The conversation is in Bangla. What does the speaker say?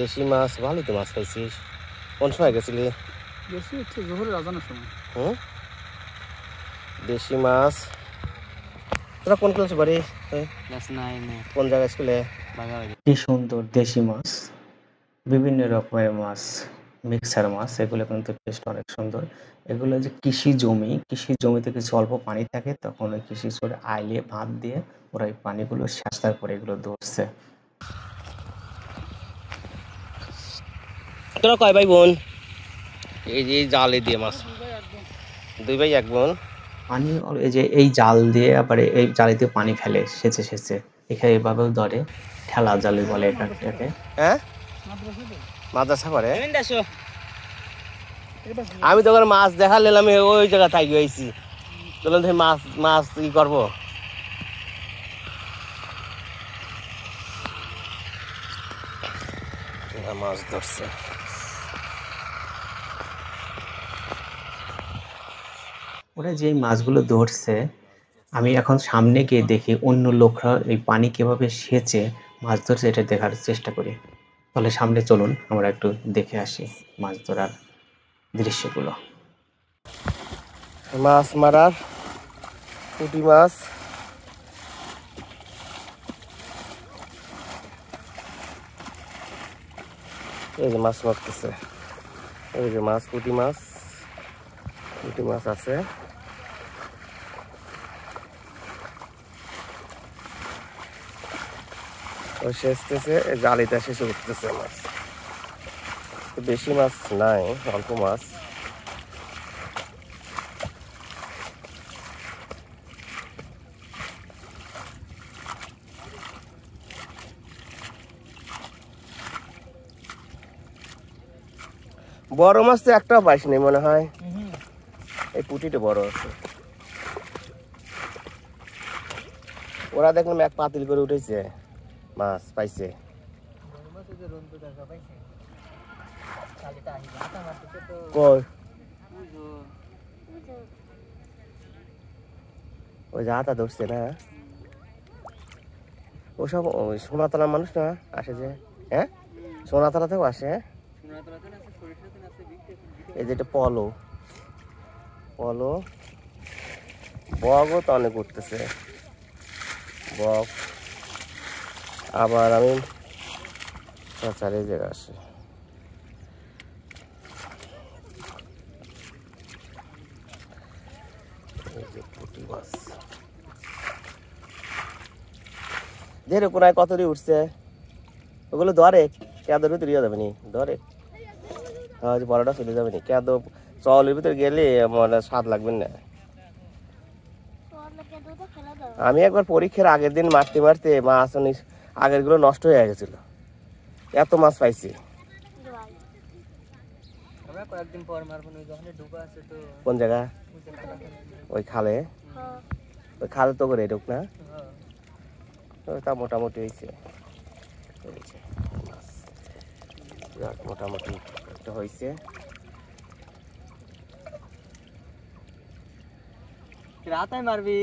দেশি মাছ ভালোই তো মাছ পাইছিস। কোন সময় গেছিলি? দেশি হচ্ছে জোহরের আজানের সময়। দেশি মাছ। তোরা কোন ক্লাসে বাড়ি? কোন জায়গায় স্কুলে? কি সুন্দর দেশি মাছ, বিভিন্ন রকমের মাছ, মিক্সার মাছ, এগুলো কিন্তু টেস্ট অনেক সুন্দর। এগুলো যে কৃষি জমিতে কিছু অল্প পানি থাকে, তখন ওই কৃষি করে আইলে ভাত দিয়ে ওরা এই পানিগুলো সাস্তার করে এগুলো ধরছে। তোরা কয় ভাই বোন? এই যে জালে দিয়ে মাছ। দুই ভাই এক বোন। পানি এই যে এই জাল দিয়ে আবার এই জালিতে পানি ফেলে সেচে এখানে এভাবেও ধরে, ঠেলা জালি বলে এটাকে। হ্যাঁ, মাদ্রাসা করে। আমি তো মাছ দেখালে আমি ওই জায়গা থাকি হয়েছি, চলুন মাছ মাছ ই করবো। মাছ ধরছে। ওরা যে মাছগুলো ধরছে, আমি এখন সামনে গিয়ে দেখি অন্য লোকরা এই পানি কিভাবে সেচে মাছ ধরছে এটা দেখার চেষ্টা করি। তাহলে সামনে চলুন আমরা একটু দেখে আসি মাছ ধরার দৃশ্যগুলো। মাছ মারার পুঁটি মাছ। এই যে মাছ মারতেছে, এই যে মাছ, পুঁটি মাছ আছে। ওই সেচতেছে, জালিটা শেষে উঠতেছে মাছ। বেশি মাছ নাই, অল্প মাছ। বড় মাছ তো একটাও পাইসনি মনে হয়, এই পুঁটিটা বড় আছে। ওরা দেখলাম এক পাতিল করে উঠেছে, মাছ পাইছে। ওই যে হাতা ধরছে না, ওসব সোনাতলা মানুষ না আসে যে। হ্যাঁ, সোনাতলা থেকেও আসে। এই যেটা পলো বগও তো অনেক উঠতেছে, বক। আবার আমি চারি জায়গা আসে। এই যে পুঁটি মাছ ধরে কোনায় কত দিয়ে উঠছে, ওগুলো ধরে কেঁদোর ভিতরে ইয়ে যাবে নি, ধরে। হ্যাঁ, বড়টা চলে যাবে নি, কেঁদো চলের ভিতরে গেলে মানে স্বাদ লাগবে না। আমি একবার পরীক্ষার আগের দিন মারতে মাছ আগের গুলো নষ্ট হয়ে গেছিল, এত মাছ পাইছি। কোন জায়গা? ওই খালে তো করে ঢুক না, তা মোটামুটি হয়েছে। মোটামুটি একটা হয়েছে। রাতে মারবি।